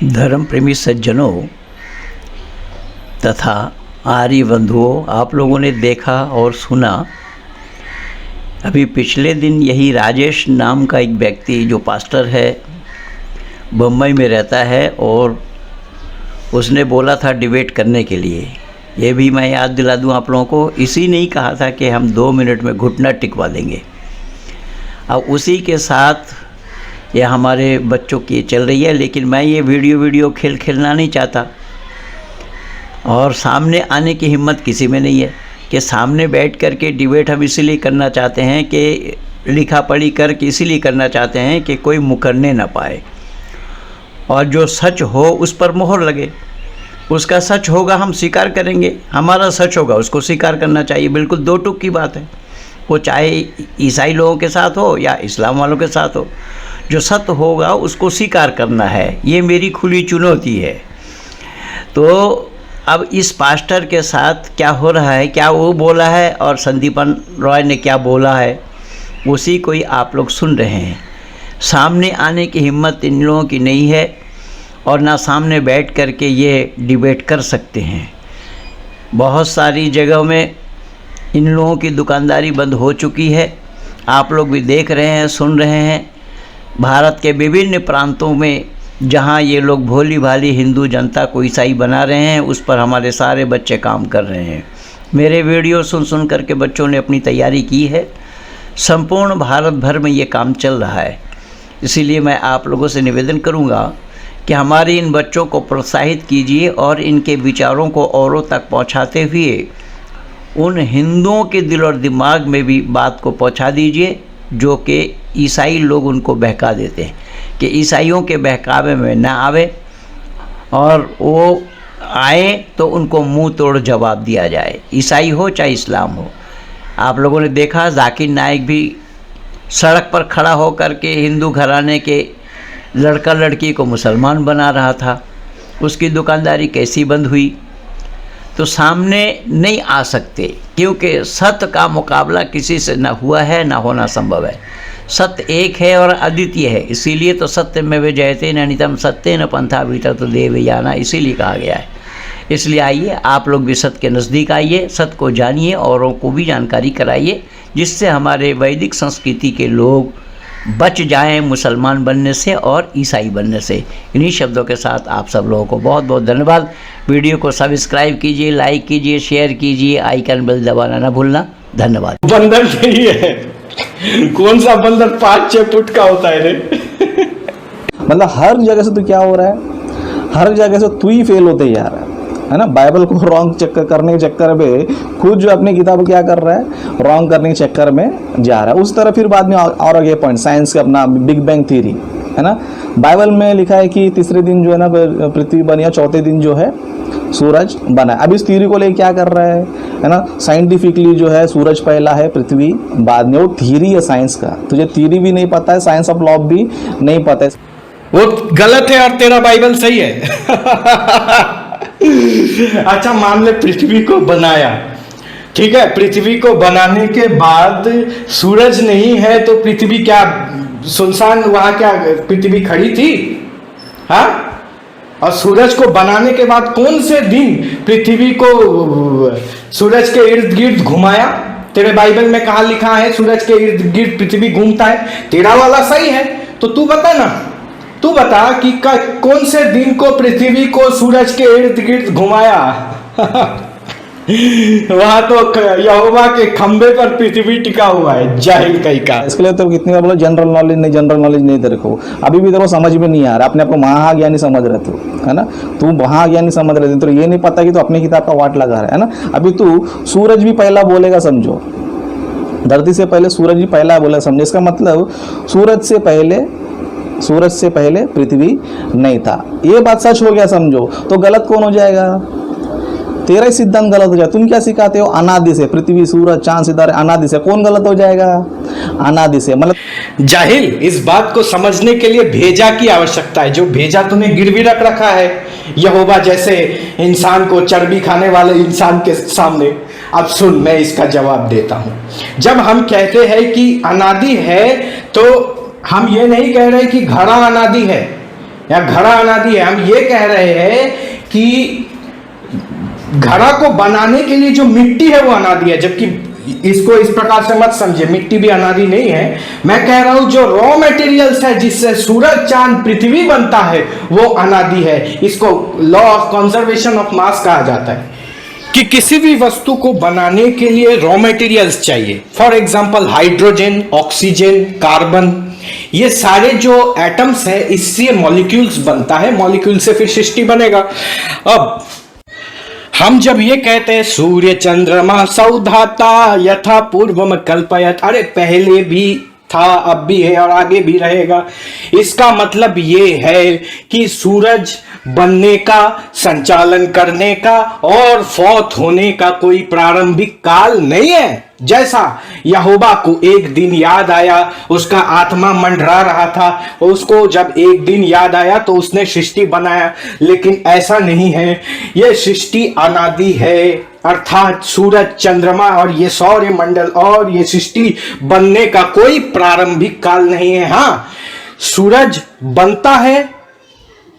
धर्म प्रेमी सज्जनों तथा आर्य बंधुओं, आप लोगों ने देखा और सुना अभी पिछले दिन यही राजेश नाम का एक व्यक्ति जो पास्टर है, बम्बई में रहता है, और उसने बोला था डिबेट करने के लिए। ये भी मैं याद दिला दूं आप लोगों को, इसी ने ही कहा था कि हम 2 मिनट में घुटना टिकवा देंगे। अब उसी के साथ ये हमारे बच्चों की चल रही है, लेकिन मैं ये वीडियो खेलना नहीं चाहता, और सामने आने की हिम्मत किसी में नहीं है कि सामने बैठ कर के डिबेट हम इसीलिए करना चाहते हैं कि लिखा पढ़ी करके इसीलिए करना चाहते हैं कि कोई मुकरने ना पाए, और जो सच हो उस पर मोहर लगे। उसका सच होगा हम स्वीकार करेंगे, हमारा सच होगा उसको स्वीकार करना चाहिए। बिल्कुल दो टूक की बात है, वो चाहे ईसाई लोगों के साथ हो या इस्लाम वालों के साथ हो, जो सत्य होगा उसको स्वीकार करना है। ये मेरी खुली चुनौती है। तो अब इस पास्टर के साथ क्या हो रहा है, क्या वो बोला है और संदीपन रॉय ने क्या बोला है, उसी को ही आप लोग सुन रहे हैं। सामने आने की हिम्मत इन लोगों की नहीं है, और ना सामने बैठ कर के ये डिबेट कर सकते हैं। बहुत सारी जगहों में इन लोगों की दुकानदारी बंद हो चुकी है, आप लोग भी देख रहे हैं, सुन रहे हैं। भारत के विभिन्न प्रांतों में जहां ये लोग भोली भाली हिंदू जनता को ईसाई बना रहे हैं, उस पर हमारे सारे बच्चे काम कर रहे हैं। मेरे वीडियो सुन कर के बच्चों ने अपनी तैयारी की है। संपूर्ण भारत भर में ये काम चल रहा है। इसीलिए मैं आप लोगों से निवेदन करूंगा कि हमारे इन बच्चों को प्रोत्साहित कीजिए और इनके विचारों को औरों तक पहुंचाते हुए उन हिंदुओं के दिल और दिमाग में भी बात को पहुंचा दीजिए जो कि ईसाई लोग उनको बहका देते हैं, कि ईसाइयों के बहकावे में ना आवे, और वो आए तो उनको मुंह तोड़ जवाब दिया जाए, ईसाई हो चाहे इस्लाम हो। आप लोगों ने देखा जाकिर नाइक भी सड़क पर खड़ा हो कर के हिंदू घराने के लड़का लड़की को मुसलमान बना रहा था, उसकी दुकानदारी कैसी बंद हुई। तो सामने नहीं आ सकते, क्योंकि सत्य का मुकाबला किसी से ना हुआ है, ना होना संभव है। सत्य एक है और अद्वितीय है, इसीलिए तो सत्य में वे जयते न नितम सत्य न पंथा भीतर तो देव जाना, इसीलिए कहा गया है। इसलिए आइए आप लोग भी सत्य के नज़दीक आइए, सत्य को जानिए, औरों को भी जानकारी कराइए, जिससे हमारे वैदिक संस्कृति के लोग बच जाएं मुसलमान बनने से और ईसाई बनने से। इन्हीं शब्दों के साथ आप सब लोगों को बहुत बहुत धन्यवाद। वीडियो को सब्सक्राइब कीजिए, लाइक कीजिए, शेयर कीजिए, आइकन बेल दबाना ना भूलना। धन्यवाद। बंदर नहीं है, कौन सा बंदर 5-6 फुट का होता है रे? मतलब हर जगह से तो क्या हो रहा है, हर जगह से तू ही फेल होते जा रहा है ना। बाइबल को रॉन्ग चक्कर करने के चक्कर में खुद जो अपनी किताब क्या कर रहा है, रॉन्ग करने के चक्कर में जा रहा है। उस तरह फिर बाद में और आगे पॉइंट साइंस का अपना बिग बैंग थ्योरी है ना। बाइबल में लिखा है कि तीसरे दिन जो है ना पृथ्वी बनी, या चौथे दिन जो है सूरज बना है। अब इस थ्योरी को लेकर क्या कर रहा है ना, साइंटिफिकली जो है सूरज पहला है, पृथ्वी बाद में। वो थ्योरी है साइंस का, तुझे थ्योरी भी नहीं पता है, साइंस ऑफ लॉ भी नहीं पता है, वो गलत है और तेरा बाइबल सही है। अच्छा मान ले पृथ्वी को बनाया, ठीक है, पृथ्वी को बनाने के बाद सूरज नहीं है तो पृथ्वी क्या सुनसान, वहां क्या पृथ्वी खड़ी थी? हाँ, और सूरज को बनाने के बाद कौन से दिन पृथ्वी को सूरज के इर्द गिर्द घुमाया? तेरे बाइबल में कहाँ लिखा है सूरज के इर्द गिर्द पृथ्वी घूमता है? तेरा वाला सही है तो तू बता ना, तू बता कि कौन से दिन को पृथ्वी को सूरज के इर्द गिर्द घुमाया? वहां तो यहोवा के खंबे पर पृथ्वी टिका हुआ है, जाहिल कहीं का। इसके लिए तो कितनी बार बोलो जनरल नॉलेज नहीं तेरे को, अभी भी तेरे को समझ में नहीं आ रहा। अपने आप को महाज्ञानी समझ रहे तू, है ना, तू महाज्ञानी समझ रहे थे, तो ये नहीं पता कि तू अपनी किताब का वाट लगा रहा है ना। अभी तू सूरज भी पहला बोलेगा समझो, धरती से पहले सूरज भी पहला बोलेगा समझो। इसका मतलब सूरज से पहले पृथ्वी नहीं था। ये बात सच हो गया समझो, तो गलत कौन हो जाएगा? तेरा ही सिद्धांत गलत हो जाएगा। तुम क्या सिखाते हो? अनादि से, पृथ्वी सूरज चांद सितारे अनादि से। कौन गलत हो जाएगा? अनादि से। मतलब जाहिल, इस बात को समझने के लिए भेजा की आवश्यकता है। जो भेजा तूने गिरवी रख रखा है यहोवा जैसे इंसान को, चर्बी खाने वाले इंसान के सामने। अब सुन, मैं इसका जवाब देता हूं। जब हम कहते हैं कि अनादि है तो हम ये नहीं कह रहे कि घड़ा अनादि है, या घड़ा अनादि है। हम ये कह रहे हैं कि घड़ा को बनाने के लिए जो मिट्टी है वो अनादि है, जबकि इसको इस प्रकार से मत समझे, मिट्टी भी अनादि नहीं है। मैं कह रहा हूं जो रॉ मटेरियल्स है जिससे सूरज चांद पृथ्वी बनता है वो अनादि है। इसको law of conservation of mass कहा जाता है कि किसी भी वस्तु को बनाने के लिए रॉ मटेरियल्स चाहिए। For example hydrogen, oxygen, carbon, ये सारे जो एटम्स है इससे मॉलिक्यूल्स बनता है, मॉलिक्यूल से फिर सृष्टि बनेगा। अब हम जब ये कहते हैं सूर्य चंद्रमा सौधाता यथा पूर्वम कल्पयत, अरे पहले भी था, अब भी है और आगे भी रहेगा, इसका मतलब ये है कि सूरज बनने का, संचालन करने का और फौत होने का कोई प्रारंभिक काल नहीं है। जैसा यहोवा को एक दिन याद आया, उसका आत्मा मंडरा रहा था, उसको जब एक दिन याद आया तो उसने सृष्टि बनाया, लेकिन ऐसा नहीं है। यह सृष्टि अनादि है, अर्थात सूरज, चंद्रमा और ये सौर्य मंडल और ये सृष्टि बनने का कोई प्रारंभिक काल नहीं है। हाँ, सूरज बनता है,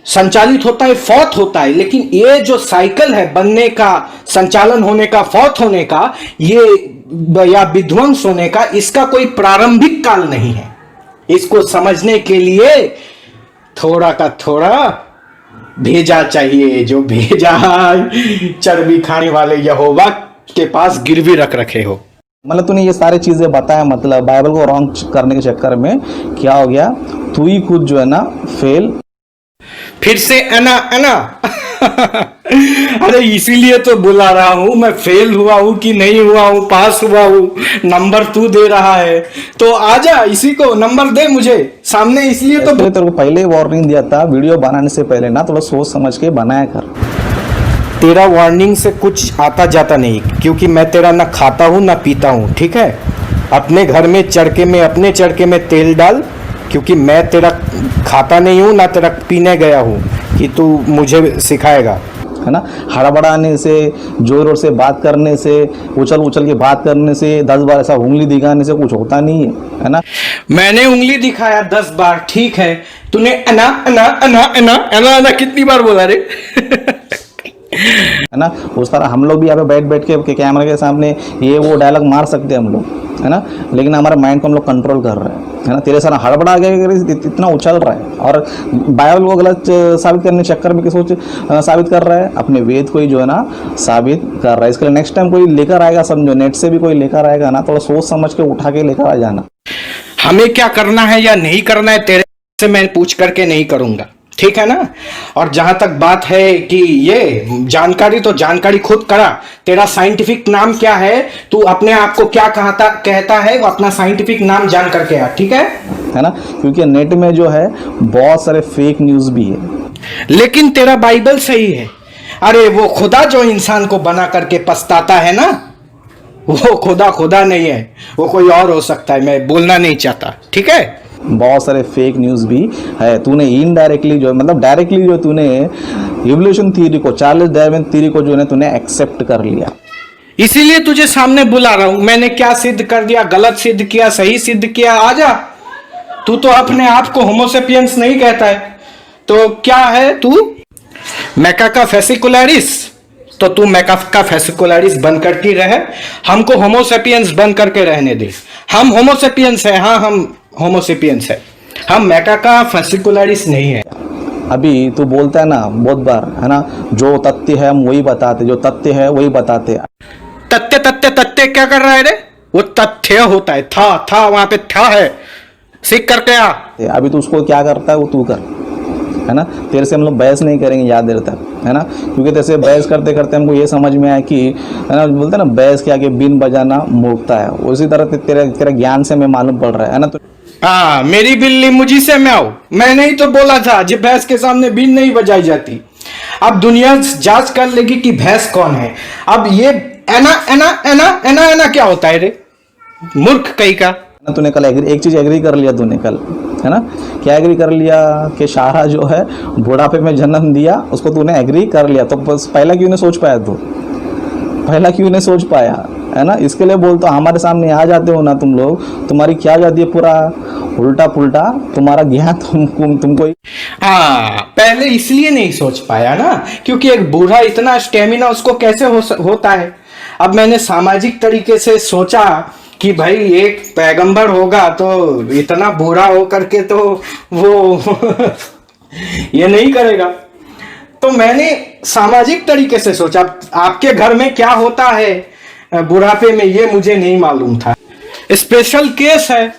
संचालित होता है, फौत होता है, लेकिन ये जो साइकिल है बनने का, संचालन होने का, फौत होने का, ये या विध्वंस होने का, इसका कोई प्रारंभिक काल नहीं है। इसको समझने के लिए थोड़ा का थोड़ा भेजा चाहिए, जो भेजा चर्बी खाने वाले यहोवा के पास गिरवी रख रखे हो। मतलब तूने ये सारी चीजें बताया, मतलब बाइबल को रॉन्ग करने के चक्कर में क्या हो गया, तू ही खुद जो है ना फेल। फिर से अना अना अरे इसीलिए तो बुला रहा हूं, मैं फेल हुआ हूं कि नहीं हुआ हूं, पास हुआ हूं, नंबर तू दे रहा है तो आजा, इसी को नंबर दे मुझे सामने, इसलिए तो तेरे को पहले ही वार्निंग दिया था वीडियो बनाने से पहले ना, थोड़ा सोच समझ के बनाया कर। तेरा वार्निंग से कुछ आता जाता नहीं, क्योंकि मैं तेरा ना खाता हूं ना पीता हूं, ठीक है। अपने घर में चरके में, अपने चरके में तेल डाल, क्योंकि मैं तेरा खाता नहीं हूं ना तेरा पीने गया हूं कि तू मुझे सिखाएगा, है ना। हड़बड़ाने से, जोर जोर से बात करने से, उछल उछल के बात करने से, 10 बार ऐसा उंगली दिखाने से कुछ होता नहीं है ना। मैंने उंगली दिखाया 10 बार, ठीक है, तूने अना अना अना अना अना अना कितनी बार बोला रे है ना। उस तरह हम लोग भी यहाँ पे बैठ बैठ के कैमरा के सामने ये वो डायलॉग मार सकते हैं हम लोग, है ना, लेकिन हमारे माइंड को हम लोग कंट्रोल कर रहे हैं, है ना। तेरे सारा हड़बड़ा गया, इतना उछल रहा है और बाइबल को गलत साबित करने के चक्कर में किसी साबित कर रहा है, अपने वेद को ही जो है ना साबित कर रहा है। इसके लिए नेक्स्ट टाइम कोई लेकर आएगा, समझो, नेट से भी कोई लेकर आएगा ना, थोड़ा सोच समझ के उठा के लेकर आ जाना। हमें क्या करना है या नहीं करना है तेरे से मैं पूछ करके नहीं करूंगा, ठीक है ना। और जहां तक बात है कि ये जानकारी, तो जानकारी खुद करा। तेरा साइंटिफिक नाम क्या है, तू अपने आप को क्या कहता है, वो अपना साइंटिफिक नाम जान करके आ, ठीक है ना। क्योंकि नेट में जो है बहुत सारे फेक न्यूज भी है, लेकिन तेरा बाइबल सही है। अरे वो खुदा जो इंसान को बना करके पछताता है ना, वो खुदा नहीं है, वो कोई और हो सकता है, मैं बोलना नहीं चाहता, ठीक है। बहुत सारे फेक न्यूज़ भी है। तूने इनडायरेक्टली जो, मतलब डायरेक्टली जो तूने इवोल्यूशन थ्योरी को, चार्ल्स डार्विन थ्योरी को जो है तूने एक्सेप्ट कर लिया। इसीलिए तुझे सामने बुला रहा हूं। मैंने क्या सिद्ध कर दिया, गलत सिद्ध किया, सही सिद्ध किया, आजा। तू तो अपने आप को होमोसेपियंस नहीं कहता है, तो क्या है तू, मैकाका फेसिकुलरिस, तो तू मैकाका फेसिकुलरिस बन करके रहे, हमको होमोसेपियंस बन करके रहने दे। हम होमोसेपियंस है, हाँ हम होमोसेपियंस है, हम मैकाका फेसिकुलरिस नहीं है। अभी तू बोलता है ना बहुत बार, है ना, जो तथ्य है हम वही बताते, जो तथ्य है वही बताते। तथ्य क्या कर रहा है रे, वो तथ्य होता है, था वहां पे था है, सीख करके आ। अभी तू उसको क्या करता है वो तू कर, है ना। तेरे से हम लोग बहस नहीं करेंगे ज़्यादा देर तक, है ना, क्योंकि तेरे से बहस करते करते हमको ये समझ में आया कि, है ना, बोलते हैं ना बहस के आगे बीन बजाना मूर्खता है। उसी तरह तेरे ज्ञान से हमें मालूम पड़ रहा है ना। तो हाँ, मेरी बिल्ली मुझी से म्याऊं, मैंने ही तो बोला था जब भैंस के सामने बीन नहीं बजाई जाती। अब दुनिया जांच कर लेगी कि भैंस कौन है। अब ये एना एना एना एना एना क्या होता है रे, मूर्ख कहीं का। तूने कल एक चीज एग्री कर लिया तूने कल, है ना, क्या एग्री कर लिया कि शारा जो है बुढ़ापे में जन्म दिया, उसको तूने एग्री कर लिया। तो बस पहला क्यों नहीं सोच पाया तू, पहला क्यों नहीं सोच पाया, है ना। इसके लिए बोलता हमारे सामने आ जाते हो ना तुम लोग, तुम्हारी क्या जाती है, पूरा उल्टा पुल्टा तुम्हारा ज्ञान तुमको हाँ, पहले इसलिए नहीं सोच पाया ना, क्योंकि एक बूढ़ा इतना स्टेमिना उसको कैसे होता है। अब मैंने सामाजिक तरीके से सोचा कि भाई एक पैगंबर होगा तो इतना बूढ़ा हो करके तो वो ये नहीं करेगा। तो मैंने सामाजिक तरीके से सोचा आपके घर में क्या होता है बुढ़ापे में, ये मुझे नहीं मालूम था। स्पेशल केस है।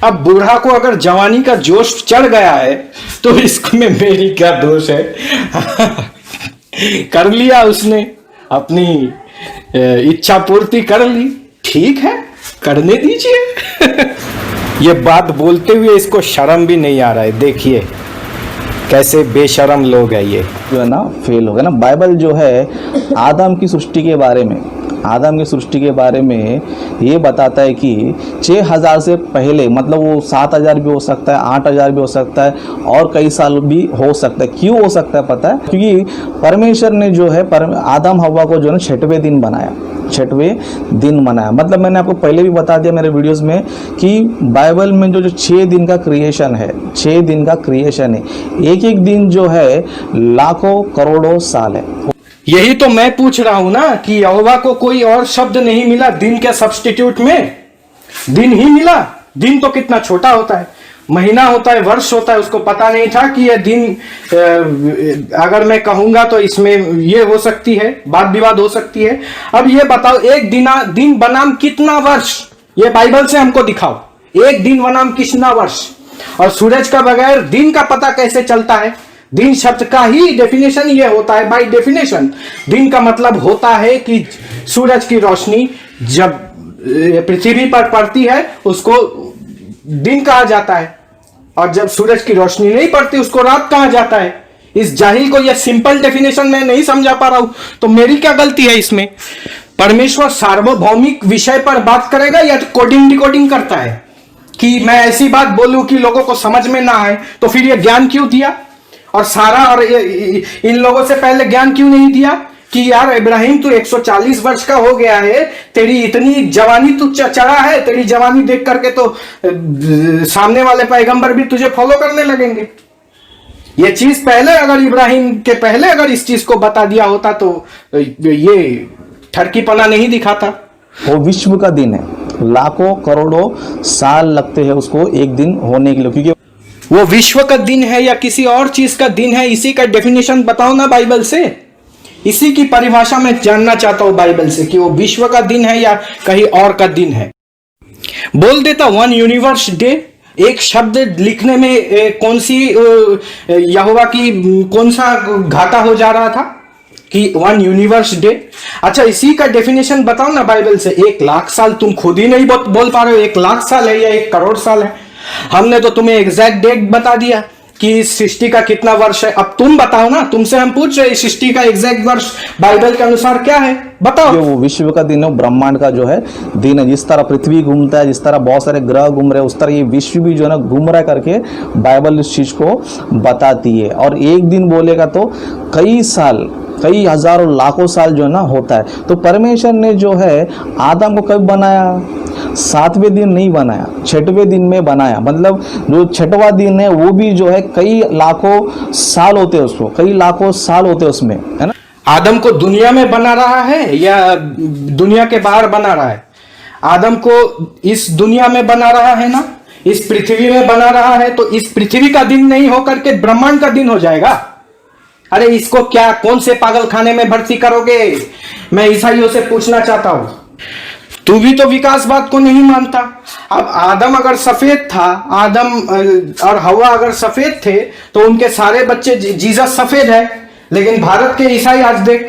अब बूढ़ा को अगर जवानी का जोश चढ़ गया है तो इसमें मेरी क्या दोष है। कर लिया उसने, अपनी इच्छा पूर्ति कर ली, ठीक है, करने दीजिए। ये बात बोलते हुए इसको शर्म भी नहीं आ रहा है। देखिए कैसे बेशरम लोग हैं ये, जो है ना फेल हो गया ना। बाइबल जो है आदम की सृष्टि के बारे में, आदम की सृष्टि के बारे में ये बताता है कि 6000 से पहले, मतलब वो 7000 भी हो सकता है, 8000 भी हो सकता है, और कई साल भी हो सकता है। क्यों हो सकता है पता है? क्योंकि परमेश्वर ने जो है आदम हव्वा को जो है 6वें दिन बनाया, 6वें दिन बनाया। मतलब मैंने आपको पहले भी बता दिया मेरे वीडियोस में कि बाइबल में जो 6 दिन का क्रिएशन है, 6 दिन का क्रिएशन है, एक एक दिन जो है लाखों करोड़ों साल है। यही तो मैं पूछ रहा हूं ना कि यहोवा को कोई और शब्द नहीं मिला दिन के सब्स्टिट्यूट में, दिन ही मिला। दिन तो कितना छोटा होता है, महीना होता है, वर्ष होता है। उसको पता नहीं था कि यह दिन, अगर मैं कहूंगा तो इसमें ये हो सकती है, वाद विवाद हो सकती है। अब ये बताओ एक दिन बनाम कितना वर्ष, ये बाइबल से हमको दिखाओ। एक दिन बनाम कितना वर्ष? और सूरज का बगैर दिन का पता कैसे चलता है? दिन शब्द का ही डेफिनेशन ये होता है, बाय डेफिनेशन दिन का मतलब होता है कि सूरज की रोशनी जब पृथ्वी पर पड़ती है उसको दिन कहा जाता है, और जब सूरज की रोशनी नहीं पड़ती उसको रात कहा जाता है। इस जाहिल को यह सिंपल डेफिनेशन मैं नहीं समझा पा रहा हूं, तो मेरी क्या गलती है इसमें? परमेश्वर सार्वभौमिक विषय पर बात करेगा या कोडिंग डिकोडिंग करता है कि मैं ऐसी बात बोलूं कि लोगों को समझ में ना आए? तो फिर ये ज्ञान क्यों दिया? और सारा और इन लोगों से पहले ज्ञान क्यों नहीं दिया कि यार इब्राहिम तू 140 वर्ष का हो गया है, तेरी इतनी जवानी तू चढ़ा है, तेरी जवानी देख करके तो सामने वाले पैगंबर भी तुझे फॉलो करने लगेंगे। ये चीज पहले अगर इब्राहिम के पहले अगर इस चीज को बता दिया होता तो ये ठरकीपना नहीं दिखाता। वो विश्व का दिन है, लाखों करोड़ों साल लगते हैं उसको एक दिन होने के लिए, क्योंकि वो विश्व का दिन है या किसी और चीज का दिन है, इसी का डेफिनेशन बताओ ना बाइबल से। इसी की परिभाषा मैं जानना चाहता हूं बाइबल से कि वो विश्व का दिन है या कहीं और का दिन है। बोल देता वन यूनिवर्स डे, एक शब्द लिखने में कौन सी यहोवा की कौन सा घाटा हो जा रहा था कि वन यूनिवर्स डे। अच्छा इसी का डेफिनेशन बताओ ना बाइबल से। 1 लाख साल तुम खुद ही नहीं बोल पा रहे हो, 1 लाख साल है या 1 करोड़ साल है? हमने तो तुम्हें एग्जैक्ट डेट बता दिया कि इस सृष्टि का कितना वर्ष है। अब तुम बताओ ना, तुमसे हम पूछ रहे सृष्टि का एग्जैक्ट वर्ष बाइबल के अनुसार क्या है, बताओ। जो वो विश्व का दिन है, ब्रह्मांड का जो है दिन है। जिस तरह पृथ्वी घूमता है, जिस तरह बहुत सारे ग्रह घूम रहे हैं, उस तरह ये विश्व भी जो है ना घूम रहा है करके बाइबल इस चीज को बताती है। और एक दिन बोलेगा तो कई साल, कई हजारों लाखों साल जो है ना होता है। तो परमेश्वर ने जो है आदम को कब बनाया? 7वें दिन नहीं बनाया, 6वें दिन में बनाया। मतलब जो 6वां दिन है वो भी जो है कई लाखों साल होते हैं उसको, कई लाखों साल होते हैं उसमें, है ना। आदम को दुनिया में बना रहा है या दुनिया के बाहर बना रहा है? आदम को इस दुनिया में बना रहा है ना, इस पृथ्वी में बना रहा है। तो इस पृथ्वी का दिन नहीं होकर के ब्रह्मांड का दिन हो जाएगा। अरे इसको क्या कौन से पागल खाने में भर्ती करोगे? मैं ईसाइयों से पूछना चाहता हूं, तू भी तो विकासवाद को नहीं मानता। अब आदम अगर सफेद था, आदम और हवा अगर सफेद थे तो उनके सारे बच्चे जीसस सफेद है। लेकिन भारत के ईसाई आज देख,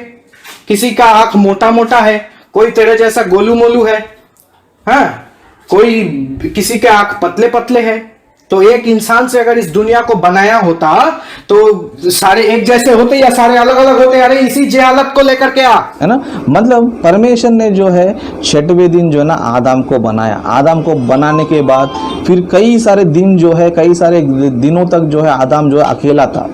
किसी का आंख मोटा मोटा है, कोई तेरे जैसा गोलू मोलू है, हाँ, कोई किसी के आंख पतले पतले है। तो एक इंसान से अगर इस दुनिया को बनाया होता तो सारे एक जैसे होते या सारे अलग अलग होते? अरे इसी जेहालत को लेकर के है ना। मतलब परमेश्वर ने जो है 6वें दिन जो है ना आदम को बनाया। आदम को बनाने के बाद फिर कई सारे दिन जो है, कई सारे दिनों तक जो है आदम जो है अकेला था।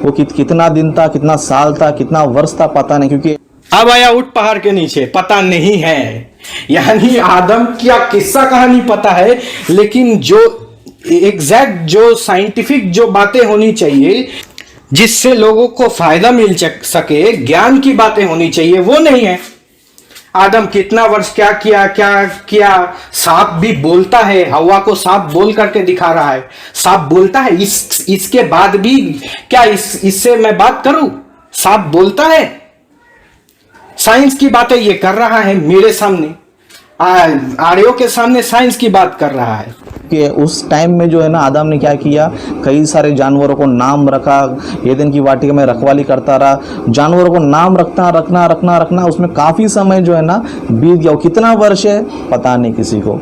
वो कितना दिन था, कितना साल था, कितना वर्ष था, पता नहीं। क्योंकि अब आया ऊंट पहाड़ के नीचे, पता नहीं है। यानी आदम क्या किस्सा कहानी पता है, लेकिन जो एग्जैक्ट जो साइंटिफिक जो बातें होनी चाहिए जिससे लोगों को फायदा मिल सके, ज्ञान की बातें होनी चाहिए, वो नहीं है। आदम कितना वर्ष क्या किया। सांप भी बोलता है, हवा को सांप बोल करके दिखा रहा है, सांप बोलता है। इसके बाद भी क्या इससे मैं बात करूं? सांप बोलता है, साइंस की बातें ये कर रहा है मेरे सामने, आर्यों के सामने साइंस की बात कर रहा है। कि उस टाइम में जो है ना आदम ने क्या किया, कई सारे जानवरों को नाम रखा, एदन की वाटिका में रखवाली करता रहा, जानवरों को नाम रखना, उसमें काफी समय जो है ना बीत गया। कितना वर्ष है पता नहीं किसी को।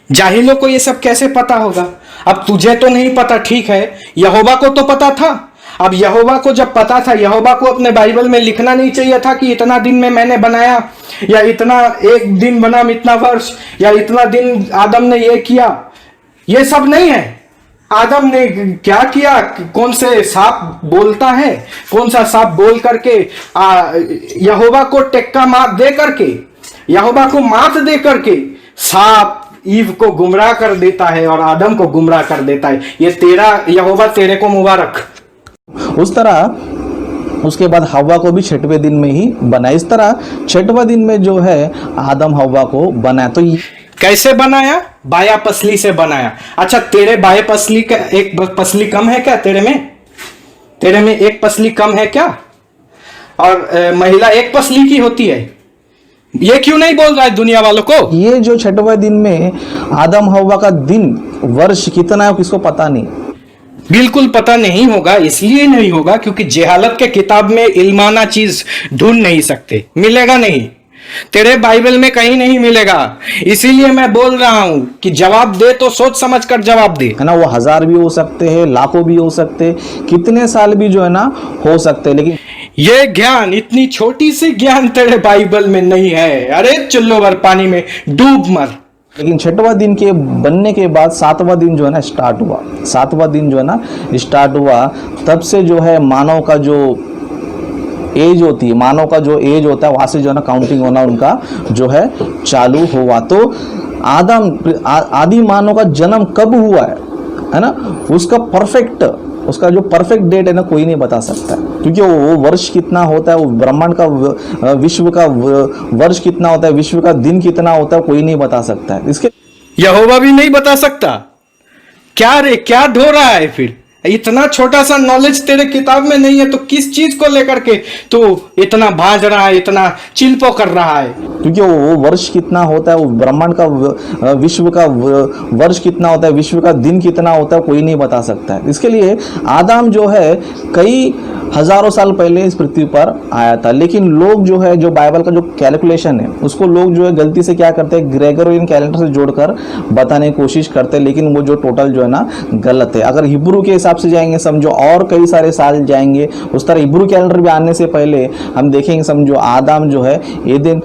जाहिलों को ये सब कैसे पता होगा? अब तुझे तो नहीं पता, ठीक है, यहोवा को तो पता था। अब यहोवा को जब पता था, यहोवा को अपने बाइबल में लिखना नहीं चाहिए था कि इतना दिन में मैंने बनाया, या इतना एक दिन बना इतना वर्ष, या इतना दिन आदम ने ये किया? ये सब नहीं है। आदम ने क्या किया? कौन से सांप बोलता है, कौन सा सांप बोल करके यहोवा को टेक्का मार दे करके, यहोवा को मात दे करके सांप ईव को गुमराह कर देता है और आदम को गुमराह कर देता है। ये तेरा यहोवा तेरे को मुबारक। उस तरह उसके बाद हव्वा को भी 6वें दिन में ही बनाया। इस तरह 6वें दिन में जो है आदम हव्वा को बनाया। तो कैसे बनाया? बाया पसली से बनाया। अच्छा, तेरे बाएं पसली का एक पसली कम है क्या? तेरे में एक पसली कम है क्या? और महिला एक पसली की होती है। ये क्यों नहीं बोल रहा है दुनिया वालों को? ये जो 6वें दिन में आदम हव्वा का दिन वर्ष कितना है किसको पता नहीं, बिल्कुल पता नहीं होगा। इसलिए नहीं होगा क्योंकि जेहालत के किताब में इल्माना चीज ढूंढ नहीं सकते, मिलेगा नहीं, तेरे बाइबल में कहीं नहीं मिलेगा। इसीलिए मैं बोल रहा हूं कि जवाब दे तो सोच समझ कर जवाब दे, है ना। वो 1000 भी हो सकते हैं, लाखों भी हो सकते, कितने साल भी जो है ना हो सकते, लेकिन ये ज्ञान, इतनी छोटी सी ज्ञान तेरे बाइबल में नहीं है। अरे चुल्लो भर पानी में डूब मर। लेकिन 6वें दिन के बनने के बाद 7वां दिन जो है ना स्टार्ट हुआ। 7वां दिन जो है ना स्टार्ट हुआ, तब से जो है मानव का जो एज होती है, मानव का जो एज होता है वहां से जो है ना काउंटिंग होना उनका जो है चालू हुआ। तो आदि मानव का जन्म कब हुआ है ना, उसका जो परफेक्ट डेट है ना कोई नहीं बता सकता, क्योंकि वो वर्ष कितना होता है, वो ब्रह्मांड का विश्व का वर्ष कितना होता है, विश्व का दिन कितना होता है, कोई नहीं बता सकता है। इसके यहोवा भी नहीं बता सकता। क्या रे, क्या ढो रहा है फिर? इतना छोटा सा नॉलेज तेरे किताब में नहीं है तो किस चीज को लेकर के तू इतना भाज रहा है, इतना चिल्पो कर रहा है? क्योंकि वो वर्ष कितना होता है, वो ब्रह्मांड का विश्व का वर्ष कितना होता है, विश्व का दिन कितना होता है, कोई नहीं बता सकता है। इसके लिए आदम जो है कई हजारों साल पहले इस पृथ्वी पर आया था। लेकिन लोग जो है, जो बाइबल का जो कैलकुलेशन है उसको लोग जो है गलती से क्या करते हैं, ग्रेगोरियन कैलेंडर से जोड़कर बताने की कोशिश करते हैं, लेकिन वो जो टोटल जो है ना गलत है। अगर हिब्रू के हिसाब से जाएंगे समझो और कई सारे साल जाएंगे, उस तरह हिब्रू कैलेंडर भी आने से पहले हम देखेंगे समझो आदम जो है ये दिन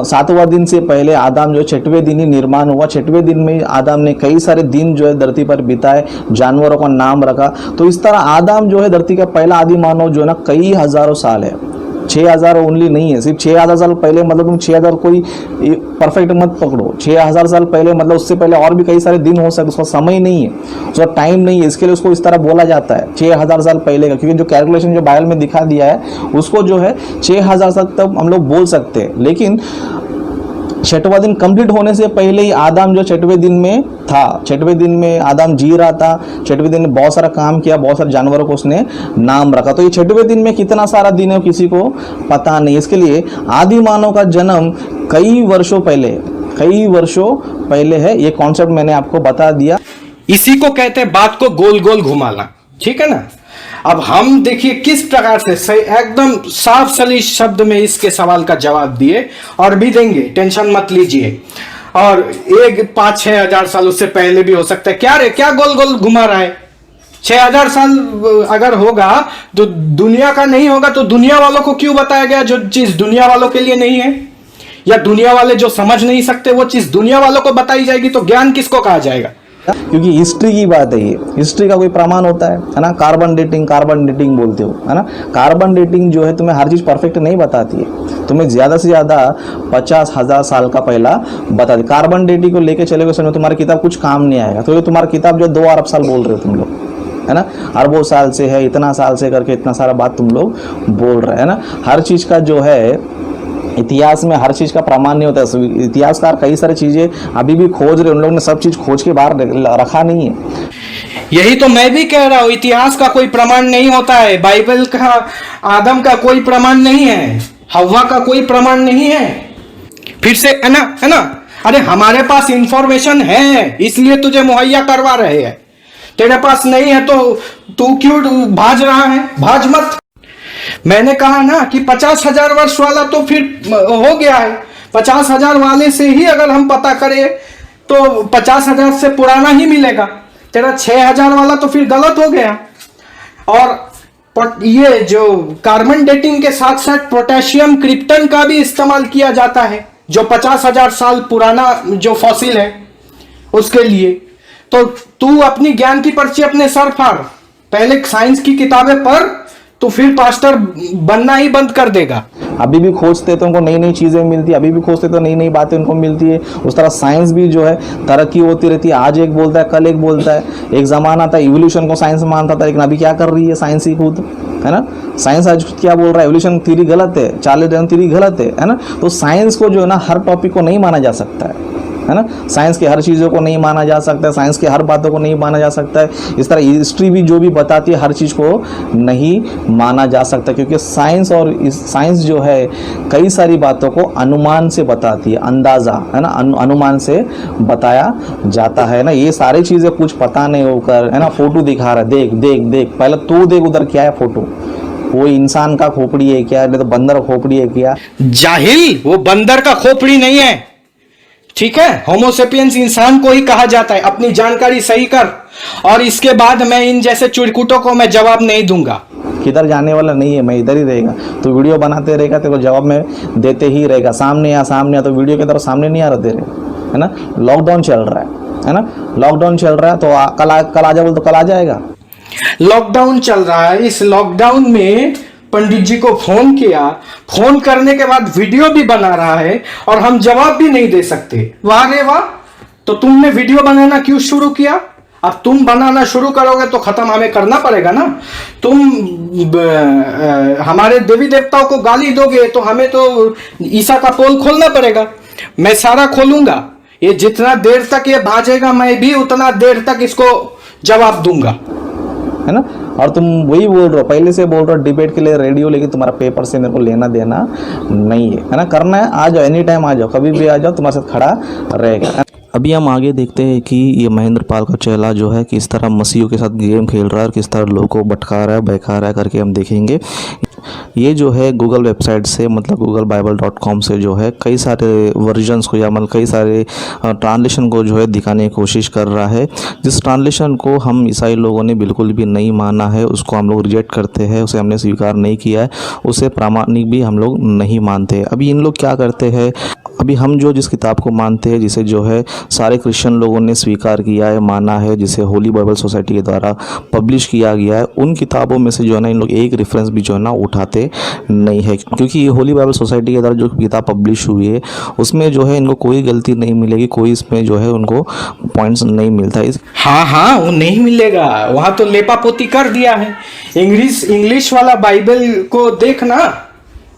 7वां दिन से पहले आदम जो 6वें दिन ही निर्माण हुआ। 6वें दिन में आदम ने कई सारे दिन जो है धरती पर बिताए, जानवरों का नाम रखा। तो इस तरह आदम जो है धरती का पहला आदि मानव जो है ना कई हजारों साल है, 6000 ओनली नहीं है, सिर्फ 6000 साल पहले मतलब तुम 6000 कोई परफेक्ट मत पकड़ो। 6000 साल पहले मतलब उससे पहले और भी कई सारे दिन हो सकते, उसका समय नहीं है, उसका टाइम नहीं है, इसके लिए उसको इस तरह बोला जाता है 6000 साल पहले का, क्योंकि जो कैलकुलेशन जो बाइबल में दिखा दिया है उसको जो है 6000 साल तक हम लोग बोल सकते हैं। लेकिन 6वां दिन कंप्लीट होने से पहले ही आदम जो 6वें दिन में था, 6वें दिन में आदम जी रहा था, 6वें दिन में बहुत सारा काम किया, बहुत सारे जानवरों को उसने नाम रखा। तो ये 6वें दिन में कितना सारा दिन है किसी को पता नहीं। इसके लिए आदि मानव का जन्म कई वर्षों पहले है। ये कॉन्सेप्ट मैंने आपको बता दिया। इसी को कहते हैं बात को गोल गोल घुमाना, ठीक है ना। अब हम देखिए किस प्रकार से सही एकदम साफ सलीस शब्द में इसके सवाल का जवाब दिए और भी देंगे, टेंशन मत लीजिए। और एक 5-6 हजार साल उससे पहले भी हो सकता है। क्या रे, क्या गोल गोल घुमा रहा है? 6000 साल अगर होगा तो दुनिया का नहीं होगा तो दुनिया वालों को क्यों बताया गया जो चीज दुनिया वालों के लिए नहीं है? या दुनिया वाले जो समझ नहीं सकते वो चीज दुनिया वालों को बताई जाएगी तो ज्ञान किसको कहा जाएगा? क्योंकि हिस्ट्री की बात है, ये हिस्ट्री का कोई प्रमाण होता है ना। कार्बन डेटिंग बोलते हो, है ना। कार्बन डेटिंग जो है तुम्हें हर चीज़ परफेक्ट नहीं बताती है, तुम्हें ज़्यादा से ज़्यादा 50,000 साल का पहला बताती। कार्बन डेटिंग को लेके चले समझो तुम्हारी किताब कुछ काम नहीं आएगा। तो ये तुम्हारी किताब जो 2 अरब साल बोल रहे हो तुम लोग, है ना, अरबों साल से है, इतना साल से करके इतना सारा बात तुम लोग बोल रहे हैं ना। हर चीज़ का जो है इतिहास में हर चीज़ का प्रमाण नहीं होता है। इतिहासकार कई सारी चीज़ें अभी भी खोज रहे, उन लोगों ने सब चीज़ खोज के बाहर रखा नहीं है। यही तो मैं भी कह रहा हूं, इतिहास का कोई प्रमाण नहीं होता है। बाइबल का, आदम का कोई प्रमाण नहीं है, हव्वा का कोई प्रमाण नहीं है। फिर से है ना। अरे हमारे पास इंफॉर्मेशन है, इसलिए तुझे मुहैया करवा रहे हैं। तेरे पास नहीं है तो तू क्यों भाज रहा है? भाज मत। मैंने कहा ना कि 50,000 वर्ष वाला तो फिर हो गया है। 50,000 वाले से ही अगर हम पता करें तो 50,000 से पुराना ही मिलेगा। तेरा 6,000 वाला तो फिर गलत हो गया। और ये जो कार्बन डेटिंग के साथ साथ पोटेशियम क्रिप्टन का भी इस्तेमाल किया जाता है, जो 50,000 साल पुराना जो फॉसिल है उसके लिए। तो तू अपनी ज्ञान की पर्ची अपने सर फाड़, पहले साइंस की किताबें पढ़, तो फिर पास्टर बनना ही बंद कर देगा। अभी भी खोजते तो उनको नई नई चीज़ें मिलती है, अभी भी खोजते तो नई नई बातें उनको मिलती है। उस तरह साइंस भी जो है तरक्की होती रहती है। आज एक बोलता है, कल एक बोलता है। एक ज़माना था इवोल्यूशन को साइंस मानता था, लेकिन अभी क्या कर रही है साइंस ही खुद, है ना। साइंस आज क्या बोल रहा है, एवोल्यूशन थ्योरी गलत है, चार्ल्स डार्विन थ्योरी गलत है ना। तो साइंस को जो है ना हर टॉपिक को नहीं माना जा सकता है ना। साइंस के हर चीज़ों को नहीं माना जा सकता है, साइंस के हर बातों को नहीं माना जा सकता है। इस तरह हिस्ट्री भी जो भी बताती है हर चीज़ को नहीं माना जा सकता, क्योंकि साइंस जो है कई सारी बातों को अनुमान से बताती है, अंदाज़ा, है ना, अनुमान से बताया जाता है ना। ये सारी चीज़ें कुछ पता नहीं होकर, है ना, फोटो दिखा रहा है, देख देख देख, पहले तू देख उधर क्या है फोटो, वो इंसान का खोपड़ी है क्या, नहीं तो बंदर खोपड़ी है क्या? जाहिल, वो बंदर का खोपड़ी नहीं है, ठीक है। होमोसेपियंस इंसान को ही कहा जाता है। अपनी जानकारी सही कर, और इसके बाद मैं इन जैसे चुड़कुटों को मैं जवाब नहीं दूंगा। किधर जाने वाला नहीं है, मैं इधर ही रहेगा। तो वीडियो बनाते रहेगा, तेरे को जवाब में देते ही रहेगा। सामने आ तो वीडियो की तरफ सामने नहीं आ रहा तेरे, है ना। लॉकडाउन चल रहा है ना, लॉकडाउन चल रहा है। तो कल आ जा बोल तो कल आ जाएगा। लॉकडाउन चल रहा है, इस लॉकडाउन में पंडित जी को फोन किया, फोन करने के बाद वीडियो भी बना रहा है और हम जवाब भी नहीं दे सकते। वाह रे वाह। तो तुमने वीडियो बनाना क्यों शुरू किया? अब तुम बनाना शुरू करोगे तो खत्म हमें करना पड़ेगा ना। तुम हमारे देवी देवताओं को गाली दोगे तो हमें तो ईसा का पोल खोलना पड़ेगा। मैं सारा खोलूंगा। ये जितना देर तक ये भाजेगा मैं भी उतना देर तक इसको जवाब दूंगा, है ना। और तुम वही बोल रहे हो, पहले से बोल रहे हो डिबेट के लिए रेडी हो, लेकिन तुम्हारा पेपर से मेरे को लेना देना नहीं है ना। करना है आ जाओ, एनी टाइम आ जाओ, कभी भी आ जाओ, तुम्हारे साथ खड़ा रहेगा। अभी हम आगे देखते हैं कि ये महेंद्र पाल का चेला जो है किस तरह मसीहों के साथ गेम खेल रहा है और किस तरह लोगों को भटका रहा है, बहका रहा है करके हम देखेंगे। ये जो है गूगल वेबसाइट से, मतलब googlebible.com से जो है कई सारे वर्जन्स को या मतलब कई सारे ट्रांसलेशन को जो है दिखाने की कोशिश कर रहा है। जिस ट्रांसलेशन को हम ईसाई लोगों ने बिल्कुल भी नहीं माना है, उसको हम लोग रिजेक्ट करते हैं, उसे हमने स्वीकार नहीं किया है, उसे प्रामाणिक भी हम लोग नहीं मानते। अभी इन लोग क्या करते हैं, अभी हम जो जिस किताब को मानते हैं, जिसे जो है सारे क्रिश्चियन लोगों ने स्वीकार किया है, माना है, जिसे होली बाइबल सोसाइटी के द्वारा पब्लिश किया गया है, उन किताबों में से जो है ना इन लोग एक रेफरेंस भी जो है ना उठाते नहीं है। क्योंकि ये होली बाइबल सोसाइटी के द्वारा जो किताब पब्लिश हुई है उसमें जो है इनको कोई गलती नहीं मिलेगी, कोई इसमें जो है उनको पॉइंट्स नहीं मिलता है। हाँ वो नहीं मिलेगा, वहां तो लेपापोती कर दिया है। इंग्लिश वाला बाइबल को देखना,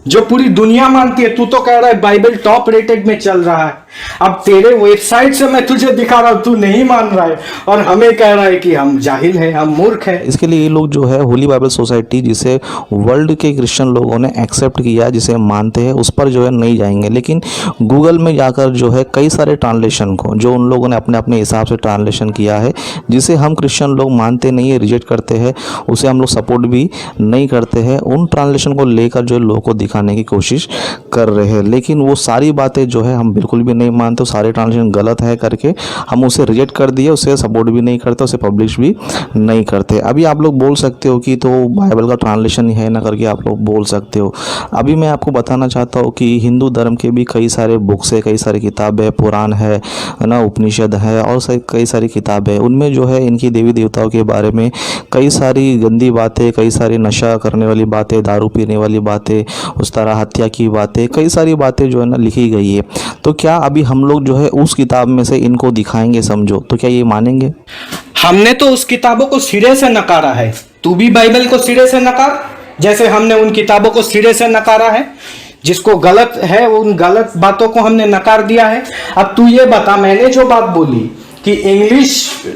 जो पूरी दुनिया मानती है। तू तो कह रहा है बाइबल टॉप रेटेड में चल रहा है। अब तेरे वेबसाइट से मैं तुझे दिखा रहा हूं, तू नहीं मान रहा है और हमें कह रहा है कि हम जाहिल हैं, हम मूर्ख हैं। इसके लिए ये लोग जो है होली बाइबल सोसाइटी, जिसे वर्ल्ड के क्रिश्चियन लोगों ने एक्सेप्ट किया, जिसे मानते हैं, उस पर जो है नहीं जाएंगे। लेकिन गूगल में जाकर जो है कई सारे ट्रांसलेशन को, जो उन लोगों ने अपने अपने हिसाब से ट्रांसलेशन किया है, जिसे हम क्रिश्चियन लोग मानते नहीं है, रिजेक्ट करते हैं, उसे हम लोग सपोर्ट भी नहीं करते हैं, उन ट्रांसलेशन को लेकर जो लोगों को दिखाने की कोशिश कर रहे हैं। लेकिन वो सारी बातें जो है हम बिल्कुल भी नहीं नहीं मानते, वो सारे ट्रांसलेशन गलत है करके हम उसे रिजेक्ट कर दिए, उसे सपोर्ट भी नहीं करते, उसे पब्लिश भी नहीं करते। अभी आप लोग बोल सकते हो कि तो बाइबल का ट्रांसलेशन है ना करके आप लोग बोल सकते हो। अभी मैं आपको बताना चाहता हूँ कि हिंदू धर्म के भी कई सारे बुक्स है, कई सारी किताबें, पुराण है ना, उपनिषद है और कई सारी किताबें, उनमें जो है इनकी देवी देवताओं के बारे में कई सारी गंदी बातें, कई सारी नशा करने वाली बातें, दारू पीने वाली बातें, उस तरह हत्या की बातें, कई सारी बातें जो है ना लिखी गई है। तो क्या अभी हम लोग जो है उस किताब में से इनको दिखाएंगे समझो, तो क्या ये मानेंगे? हमने तो उस किताबों को सिरे से नकारा है, तू भी बाइबल को सिरे से नकार, जैसे हमने उन किताबों को सिरे से नकारा है। जिसको गलत है उन गलत बातों को हमने नकार दिया है। अब तू ये बता, मैंने जो बात बोली कि इंग्लिश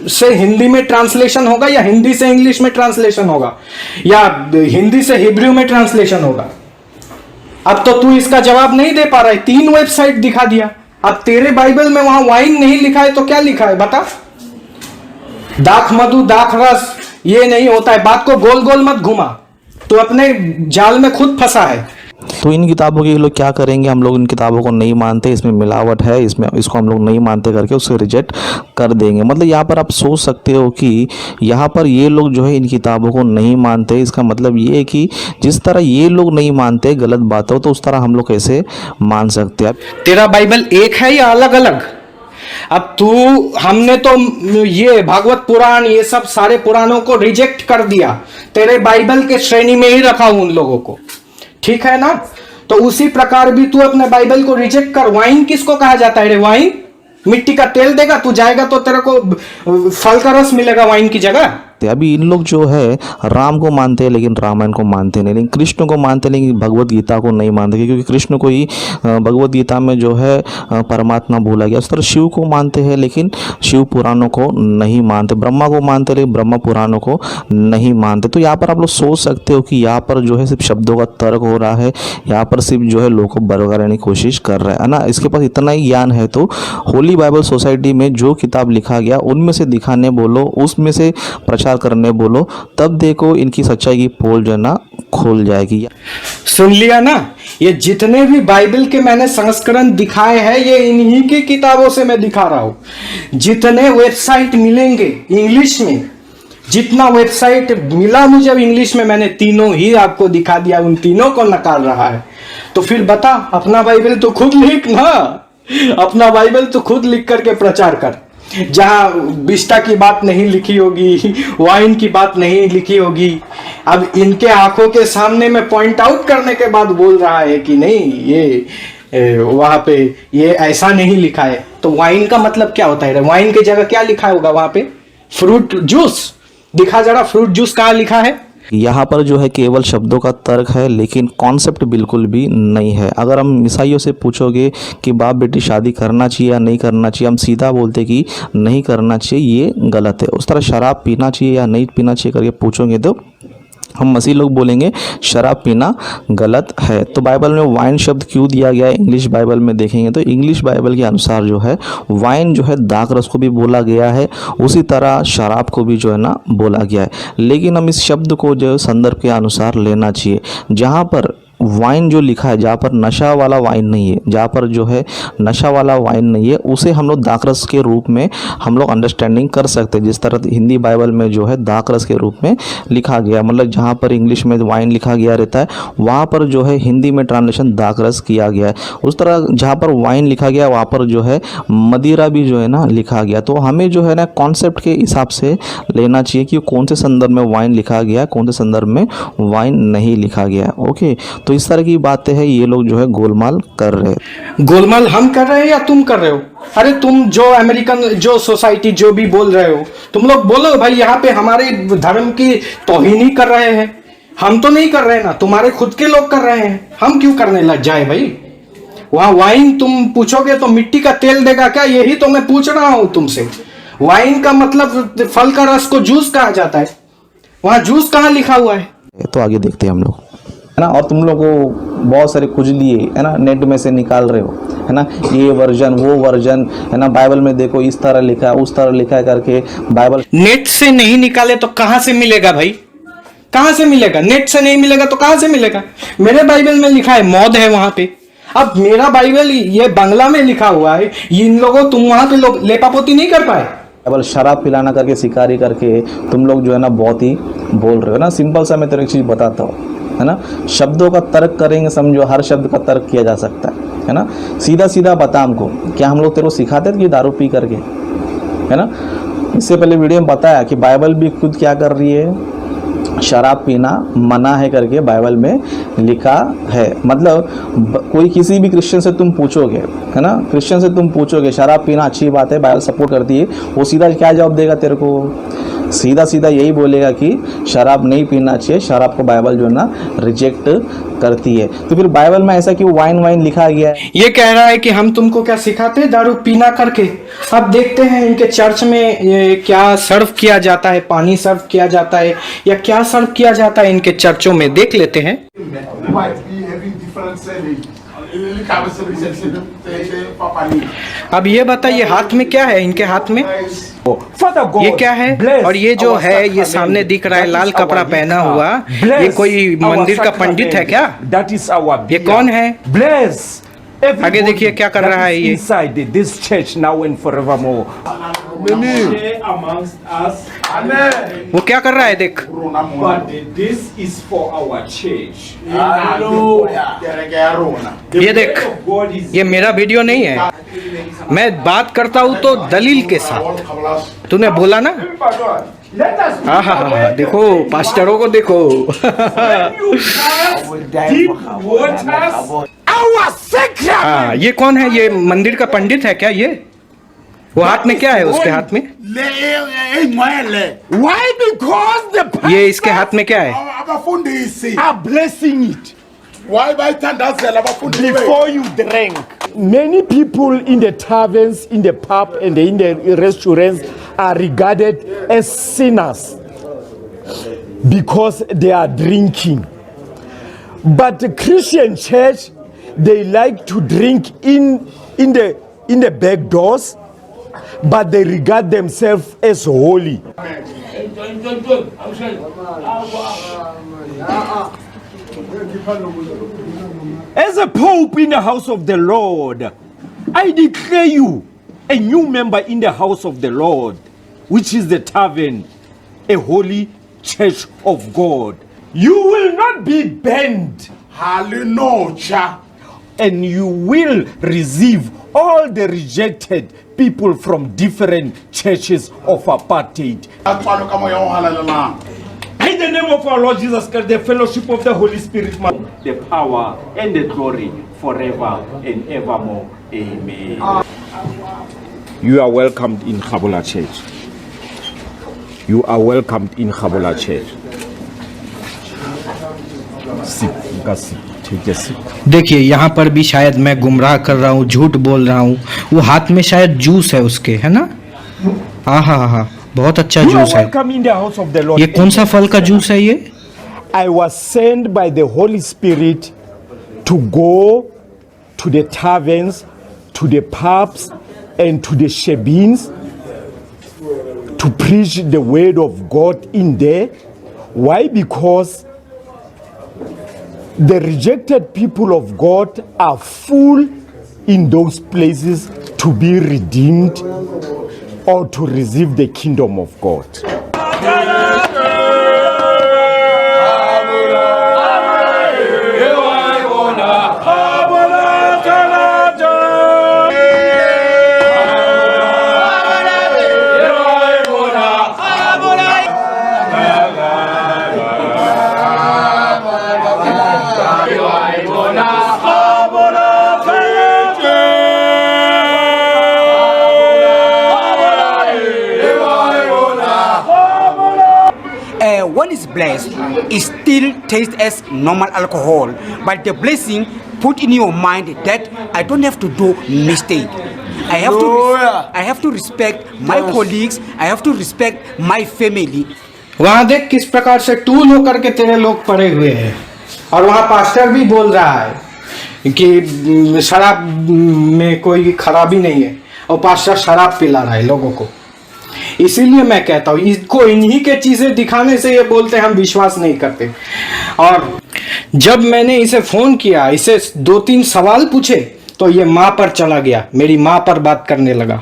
से हिंदी में ट्रांसलेशन होगा या हिंदी से इंग्लिश में ट्रांसलेशन होगा या हिंदी से हिब्रू में ट्रांसलेशन होगा, अब तो तू इसका जवाब नहीं दे पा रहा है। 3 वेबसाइट दिखा दिया। अब तेरे बाइबल में वहां वाइन नहीं लिखा है तो क्या लिखा है बता? दाख मधु दाख रस, ये नहीं होता है। बात को गोल गोल मत घुमा, तू अपने जाल में खुद फंसा है। तो इन किताबों के लोग क्या करेंगे, हम लोग इन किताबों को नहीं मानते, इसमें मिलावट है, इसमें इसको हम लोग नहीं मानते करके उसे रिजेक्ट कर देंगे। मतलब यहाँ पर आप सोच सकते हो कि यहाँ पर ये लोग जो है इन किताबों को नहीं मानते, इसका मतलब ये है कि जिस तरह ये लोग नहीं मानते गलत बात हो, तो उस तरह हम लोग कैसे मान सकते हैं? तेरा बाइबल एक है या अलग अलग? अब तू, हमने तो ये भागवत पुराण ये सब सारे पुराणों को रिजेक्ट कर दिया, तेरे बाइबल के श्रेणी में ही रखा उन लोगों को, ठीक है ना? तो उसी प्रकार भी तू अपने बाइबल को रिजेक्ट कर। वाइन किसको कहा जाता है रे? वाइन मिट्टी का तेल देगा, तू जाएगा तो तेरे को फल का रस मिलेगा वाइन की जगह। अभी इन लोग जो है राम को मानते हैं लेकिन रामायण को मानते नहीं, लेकिन कृष्ण को मानते हैं लेकिन भगवत गीता को नहीं मानते, क्योंकि कृष्ण को ही भगवत गीता में जो है परमात्मा भूला गया। उस तरह शिव को मानते हैं लेकिन शिव पुराणों को नहीं मानते, ब्रह्मा को मानते लेकिन ब्रह्मा पुराणों को नहीं मानते। तो यहाँ पर आप लोग सोच सकते हो कि यहाँ पर जो है सिर्फ शब्दों का तर्क हो रहा है, यहाँ पर सिर्फ जो है लोगों को भड़काने की कोशिश कर रहा है ना। इसके पास इतना ही ज्ञान है तो होली बाइबल सोसाइटी में जो किताब लिखा गया उनमें से दिखाने बोलो, उसमें से प्रचार करने बोलो, तब देखो इनकी सच्चाई की पोल जो है ना खोल जाएगी। सुन लिया ना, ये जितने भी बाइबल के मैंने संस्करण दिखाए हैं ये इन्हीं की किताबों से मैं दिखा रहा हूं। जितने वेबसाइट मिलेंगे इंग्लिश में, जितना वेबसाइट मिला मुझे इंग्लिश में, मैंने तीनों ही आपको दिखा दिया, उन तीनों को नकार रहा है। तो फिर बता, अपना बाइबल तो खुद लिख ना, अपना बाइबल तो खुद लिख करके प्रचार कर। जहां विष्टा की बात नहीं लिखी होगी, वाइन की बात नहीं लिखी होगी, अब इनके आंखों के सामने में पॉइंट आउट करने के बाद बोल रहा है कि नहीं ये वहां पे ये ऐसा नहीं लिखा है। तो वाइन का मतलब क्या होता है? वाइन की जगह क्या लिखा होगा वहां पे? फ्रूट जूस दिखा जरा, फ्रूट जूस कहाँ लिखा है? यहाँ पर जो है केवल शब्दों का तर्क है लेकिन कॉन्सेप्ट बिल्कुल भी नहीं है। अगर हम ईसाइयों से पूछोगे कि बाप बेटी शादी करना चाहिए या नहीं करना चाहिए, हम सीधा बोलते कि नहीं करना चाहिए, ये गलत है। उस तरह शराब पीना चाहिए या नहीं पीना चाहिए करके पूछोगे तो हम मसीह लोग बोलेंगे शराब पीना गलत है। तो बाइबल में वाइन शब्द क्यों दिया गया है? इंग्लिश बाइबल में देखेंगे तो इंग्लिश बाइबल के अनुसार जो है वाइन जो है दाख रस को भी बोला गया है, उसी तरह शराब को भी जो है ना बोला गया है। लेकिन हम इस शब्द को जो संदर्भ के अनुसार लेना चाहिए। जहाँ पर वाइन जो लिखा है, जहाँ पर नशा वाला वाइन नहीं है, जहाँ पर जो है नशा वाला वाइन नहीं है, उसे हम लोग दाखरस के रूप में हम लोग अंडरस्टैंडिंग कर सकते हैं। जिस तरह हिंदी बाइबल में जो है दाखरस के रूप में लिखा गया, मतलब जहाँ पर इंग्लिश में वाइन लिखा गया रहता है वहाँ पर जो है हिंदी में ट्रांसलेशन दाखरस किया गया है। उस तरह जहाँ पर वाइन लिखा गया वहाँ पर जो है मदिरा भी जो है ना लिखा गया। तो हमें जो है ना कॉन्सेप्ट के हिसाब से लेना चाहिए कि कौन से संदर्भ में वाइन लिखा गया है, कौन से संदर्भ में वाइन नहीं लिखा गया है। ओके, तो इस तरह की बातें हैं, ये लोग जो है गोलमाल कर रहे हैं। गोलमाल हम कर रहे हैं या तुम कर रहे हो? अरे तुम जो अमेरिकन जो सोसाइटी जो भी बोल रहे हो, तुम लोग बोलो भाई यहाँ पे हमारे धर्म की तौहीनी कर रहे हैं। हम तो नहीं कर रहे ना, तुम्हारे खुद के लोग कर रहे हैं, हम क्यों करने लग जाए भाई? वहां वाइन तुम पूछोगे तो मिट्टी का तेल देगा क्या? यही तो मैं पूछ रहा हूं तुमसे। वाइन का मतलब फल का रस को जूस कहा जाता है, वहां जूस कहाँ लिखा हुआ है? तो आगे देखते हैं हम लोग, है ना। और तुम लोग को बहुत सारे खुजली है ना, नेट में से निकाल रहे हो, है ना, ये वर्जन वो वर्जन, है ना, बाइबल में देखो इस तरह लिखा है उस तरह लिखा है करके। बाइबल नेट से नहीं निकाले तो कहां से मिलेगा भाई? कहां से मिलेगा? नेट से नहीं मिलेगा तो कहां से मिलेगा? मेरे बाइबल में लिखा है मौत है वहां पे। अब मेरा बाइबल ये बांग्ला में लिखा हुआ है, इन लोगों तुम वहां पे लोग लेपापोती नहीं कर पाए। केवल शराब पिलाना करके शिकारी करके तुम लोग जो है ना बहुत ही बोल रहे हो ना। सिंपल सा मैं तेरे एक चीज बताता हूँ, है ना। शब्दों का तर्क करेंगे, समझो हर शब्द का तर्क किया जा सकता है ना। सीधा सीधा बता हमको, क्या हम लोग तेरे को सिखाते थे कि दारू पी करके, है ना। इससे पहले वीडियो में बताया कि बाइबल भी खुद क्या कर रही है, शराब पीना मना है करके बाइबल में लिखा है। मतलब कोई किसी भी क्रिश्चियन से तुम पूछोगे, है ना, क्रिश्चियन से तुम पूछोगे शराब पीना अच्छी बात है, बाइबल सपोर्ट करती है, वो सीधा क्या जवाब देगा तेरे को? सीधा सीधा यही बोलेगा कि शराब नहीं पीना चाहिए, शराब को बाइबल जो है ना रिजेक्ट करती है। तो फिर बाइबल में ऐसा क्यों वाइन वाइन लिखा गया है? ये कह रहा है कि हम तुमको क्या सिखाते हैं दारू पीना करके। अब देखते हैं इनके चर्च में ये क्या सर्व किया जाता है, पानी सर्व किया जाता है या क्या सर्व किया जाता है इनके चर्चों में, देख लेते हैं। अब ये बताइए हाथ में क्या है इनके हाथ में, ये क्या है? और ये जो है ये सामने दिख रहा है लाल कपड़ा पहना हुआ, ये कोई मंदिर का पंडित है क्या? ये कौन है? आगे देखिए क्या कर रहा है ये। वो क्या कर रहा है देख। ये देख, ये मेरा वीडियो नहीं है, मैं बात करता हूँ तो दलील के साथ। तूने बोला ना, हाँ, देखो पास्टरों को देखो। हाँ, ये कौन है? ये मंदिर का पंडित है क्या? ये वो हाथ में क्या है उसके हाथ में? ये इसके हाथ में क्या है? Before you drink, many people in the taverns, in the pub, and in the restaurants are regarded as sinners because they are drinking. But the Christian church, they like to drink in the back doors, but they regard themselves as holy. As a pope in the house of the Lord, I declare you a new member in the house of the Lord, which is the tavern, a holy church of God. You will not be banned. Hallelujah. And you will receive all the rejected people from different churches of apartheid. In the name of our Lord Jesus Christ, the fellowship of the Holy Spirit, the power and the glory forever and evermore. Amen. You are welcomed in Khabula Church. You are welcomed in Khabula Church. देखिए यहाँ पर भी शायद मैं गुमराह कर रहा हूँ, झूठ बोल रहा हूँ। वो हाथ में शायद जूस है उसके, है ना? हाँ, बहुत अच्छा जूस है। ये कौन सा फल का जूस है ये? I was sent by the Holy Spirit to go to the taverns, to the pubs, and to the shebins to preach the word of God in there. Why? Because the rejected people of God are full in those places to be redeemed or to receive the kingdom of God. One is blessed, it still tastes as normal alcohol, but the blessing put in your mind that I don't have to do mistake. I have to respect my colleagues. I have to respect my family. वहाँ देख किस प्रकार से tool होकर के तेरे लोग पड़े हुए हैं, और वहाँ पास्टर भी बोल रहा है कि शराब में कोई खराबी नहीं है, और पास्टर शराब पिला रहा है लोगों को। इसीलिए मैं कहता हूँ इसको इन्हीं के चीजें दिखाने से ये बोलते हैं हम विश्वास नहीं करते। और जब मैंने इसे फोन किया, इसे 2-3 सवाल पूछे, तो ये माँ पर चला गया, मेरी माँ पर बात करने लगा।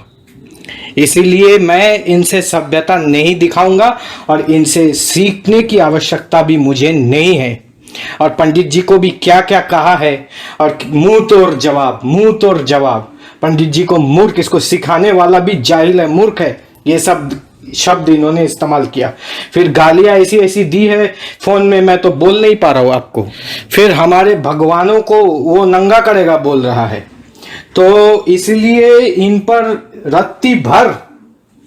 इसीलिए मैं इनसे सभ्यता नहीं दिखाऊंगा और इनसे सीखने की आवश्यकता भी मुझे नहीं है। और पंडित जी को भी क्या क्या कहा है, और मुंह तोड़ जवाब। पंडित जी को मूर्ख, इसको सिखाने वाला भी जाहिल है, मूर्ख है, ये सब शब्द इन्होंने इस्तेमाल किया। फिर गालियां ऐसी ऐसी दी है फोन में, मैं तो बोल नहीं पा रहा हूं आपको। फिर हमारे भगवानों को वो नंगा करेगा बोल रहा है। तो इसलिए इन पर रत्ती भर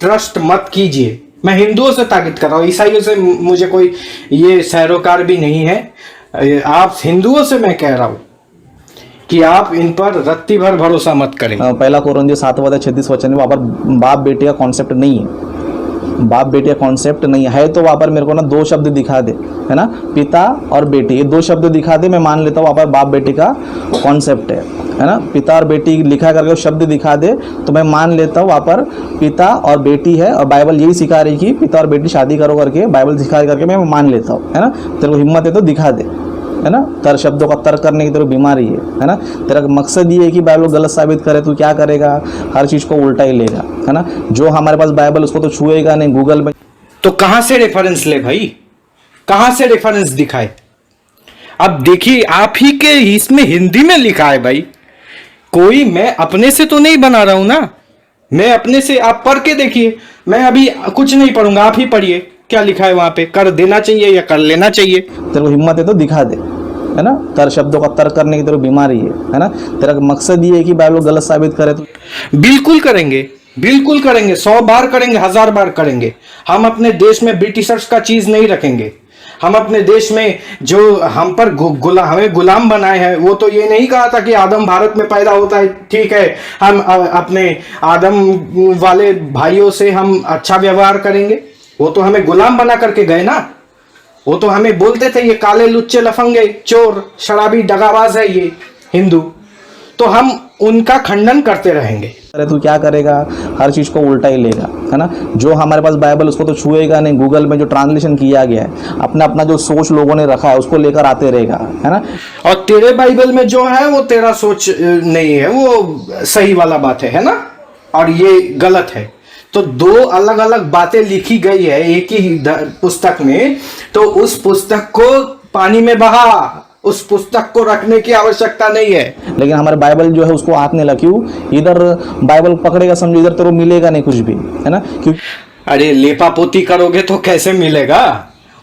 ट्रस्ट मत कीजिए। मैं हिंदुओं से ताकीद कर रहा हूं, ईसाइयों से मुझे कोई ये सैरोकार भी नहीं है। आप हिंदुओं से मैं कह रहा हूं कि आप इन पर रत्ती भर भरोसा मत करें। पहला कोरिन्थियों 7:36 में वहाँ पर बाप बेटे का कॉन्सेप्ट नहीं है, बाप बेटे का कॉन्सेप्ट नहीं है। तो वहाँ पर मेरे को ना 2 शब्द दिखा दे, है ना, पिता और बेटी, ये 2 शब्द दिखा दे, मैं मान लेता हूँ वहाँ पर बाप बेटे का कॉन्सेप्ट है ना। पिता और बेटी लिखा करके शब्द दिखा दे तो मैं मान लेता हूँ वहाँ पर पिता और बेटी है, और बाइबल यही सिखा रही कि पिता और बेटी शादी करो करके, बाइबल सिखा करके मैं मान लेता हूँ, है ना। तेरे को हिम्मत है तो दिखा दे, है ना। तेरे शब्दों का तर्क करने की तेरे बीमारी है ना। तेरा मकसद ये है कि बाइबल गलत साबित करे, तू क्या करेगा, हर चीज़ को उल्टा ही लेगा, है ना। जो हमारे पास बाइबल उसको तो छुएगा नहीं, गूगल में। तो कहां से रेफरेंस ले भाई, कहां से रेफरेंस दिखाए? अब देखिए, आप ही के इसमें हिंदी में लिखा है भाई, कोई मैं अपने से तो नहीं बना रहा हूं ना, मैं अपने से, आप पढ़ के देखिए। मैं अभी कुछ नहीं पढ़ूंगा, आप ही पढ़िए क्या लिखा है वहां पे, कर देना चाहिए या कर लेना चाहिए। तेरे को हिम्मत है तो दिखा दे, है ना। तेरे शब्दों का तर्क करने की तेरे बीमारी है ना। तेरा मकसद ये है कि बाइबल गलत साबित करे तो बिल्कुल करेंगे, बिल्कुल करेंगे, 100 बार करेंगे, 1000 बार करेंगे। हम अपने देश में ब्रिटिशर्स का चीज नहीं रखेंगे। हम अपने देश में जो हम पर हमें गुलाम बनाए हैं, वो तो ये नहीं कहा था कि आदम भारत में पैदा होता है, ठीक है, हम अपने आदम वाले भाइयों से हम अच्छा व्यवहार करेंगे। वो तो हमें गुलाम बना करके गए ना। वो तो हमें बोलते थे ये काले लुच्चे लफंगे चोर शराबी दगाबाज है ये हिंदू, तो हम उनका खंडन करते रहेंगे। अरे तू क्या करेगा, हर चीज़ को उल्टा ही लेगा, है ना। जो हमारे पास बाइबल उसको तो छुएगा नहीं, गूगल में जो ट्रांसलेशन किया गया है, अपना अपना जो सोच लोगों ने रखा है उसको लेकर आते रहेगा, है ना। और तेरे बाइबल में जो है वो तेरा सोच नहीं है, वो सही वाला बात है ना, और ये गलत है। तो 2 अलग अलग बातें लिखी गई है एक ही पुस्तक में, तो उस पुस्तक को पानी में बहा, उस पुस्तक को रखने की आवश्यकता नहीं है। लेकिन हमारे बाइबल जो है उसको हाथ नहीं लगा, क्यों? इधर बाइबल पकड़ेगा समझो, इधर तेरे को मिलेगा नहीं कुछ भी, है ना। क्यों? अरे लेपा पोती करोगे तो कैसे मिलेगा?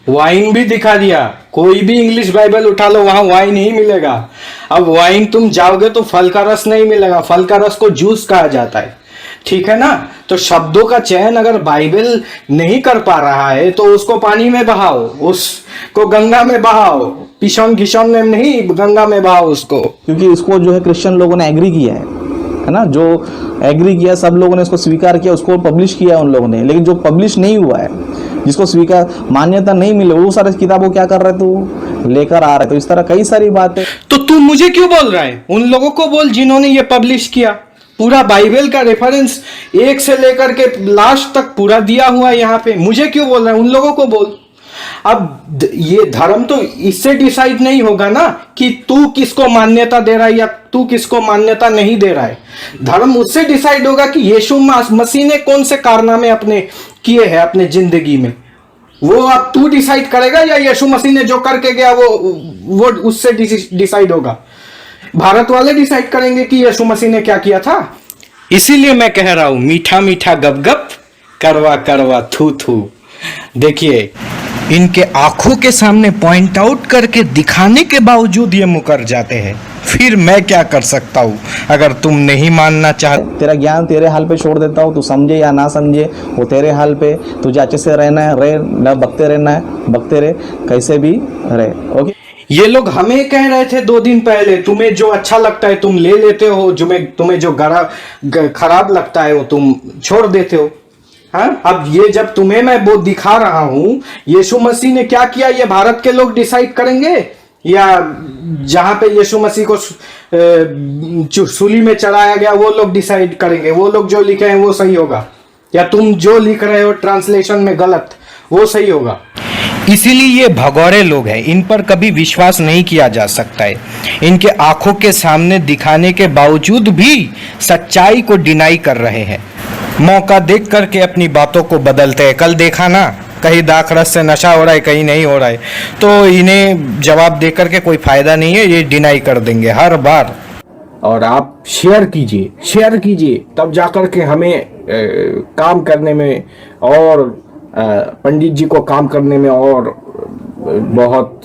वाइन भी दिखा दिया, कोई भी इंग्लिश बाइबल उठा लो वहां वाइन ही मिलेगा। अब वाइन तुम जाओगे तो फल का रस नहीं मिलेगा, फल का रस को जूस कहा जाता है, ठीक है ना। तो शब्दों का चयन अगर बाइबल नहीं कर पा रहा है तो उसको पानी में बहाओ, उसको गंगा में बहाओ, पिछौन घिसौन में नहीं, गंगा में बहाओ उसको। क्योंकि इसको जो है क्रिश्चियन लोगों ने एग्री किया है ना। जो एग्री किया, सब लोगों ने इसको स्वीकार किया, उसको पब्लिश किया उन लोगों ने। लेकिन जो पब्लिश नहीं हुआ है, जिसको स्वीकार मान्यता नहीं मिले, वो सारे किताबों क्या कर रहे तू लेकर आ रहे। तो इस तरह कई सारी बातें। तो तू मुझे क्यों बोल रहा है? उन लोगों को बोल जिन्होंने ये पब्लिश किया। पूरा बाइबल का रेफरेंस 1 से लेकर के लास्ट तक पूरा दिया हुआ है यहाँ पे। मुझे क्यों बोल रहा है? उन लोगों को बोल। अब ये धर्म तो इससे डिसाइड नहीं होगा ना कि तू किसको मान्यता दे रहा है या तू किसको मान्यता नहीं दे रहा है। धर्म उससे डिसाइड होगा कि यीशु मसीह ने कौन से कारनामे अपने किए हैं अपने जिंदगी में। वो अब तू डिसाइड करेगा या यीशु मसीह ने जो करके गया वो उससे डिसाइड होगा। भारत वाले डिसाइड करेंगे कि यीशु मसीह ने क्या किया था। इसीलिए मैं कह रहा हूं, मीठा मीठा गप गप, करवा करवा थू थू। देखिए, इनके आंखों के सामने पॉइंट आउट करके दिखाने के बावजूद ये मुकर जाते हैं। फिर मैं क्या कर सकता हूं अगर तुम नहीं मानना चाहते। तेरा ज्ञान तेरे हाल पे छोड़ देता हूँ, तू समझे या ना समझे वो तेरे हाल पे। तुझे अच्छे से रहना है, रहे ना, बकते रहना है, बकते रहे, कैसे भी रहे। ओके। ये लोग हमें कह रहे थे 2 दिन पहले, तुम्हें जो अच्छा लगता है तुम ले लेते हो, तुम्हें जो खराब लगता है वो तुम छोड़ देते हो। हाँ, अब ये जब तुम्हें मैं वो दिखा रहा हूं, यीशु मसीह ने क्या किया ये भारत के लोग डिसाइड करेंगे या जहां पे यीशु मसीह को सूली में चढ़ाया गया वो लोग डिसाइड करेंगे? वो लोग जो लिखे हैं वो सही होगा या तुम जो लिख रहे हो ट्रांसलेशन में गलत वो सही होगा? इसीलिए ये भगोड़े लोग हैं, इन पर कभी विश्वास नहीं किया जा सकता है। इनके आंखों के सामने दिखाने के बावजूद भी सच्चाई को डिनाई कर रहे हैं, मौका देख करके अपनी बातों को बदलते हैं। कल देखा ना, कहीं दाखरस से नशा हो रहा है, कहीं नहीं हो रहा है, तो इन्हें जवाब दे करके कोई फायदा नहीं है, ये डिनाई कर देंगे हर बार। और आप शेयर कीजिए, तब जाकर के हमें काम करने में और पंडित जी को काम करने में और बहुत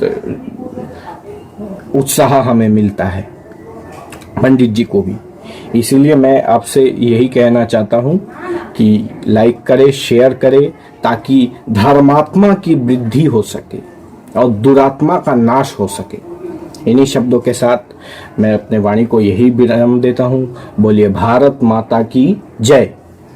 उत्साह हमें मिलता है, पंडित जी को भी। इसीलिए मैं आपसे यही कहना चाहता हूँ कि लाइक करें, शेयर करें, ताकि धर्मात्मा की वृद्धि हो सके और दुरात्मा का नाश हो सके। इन्हीं शब्दों के साथ मैं अपने वाणी को यही विराम देता हूँ। बोलिए भारत माता की जय।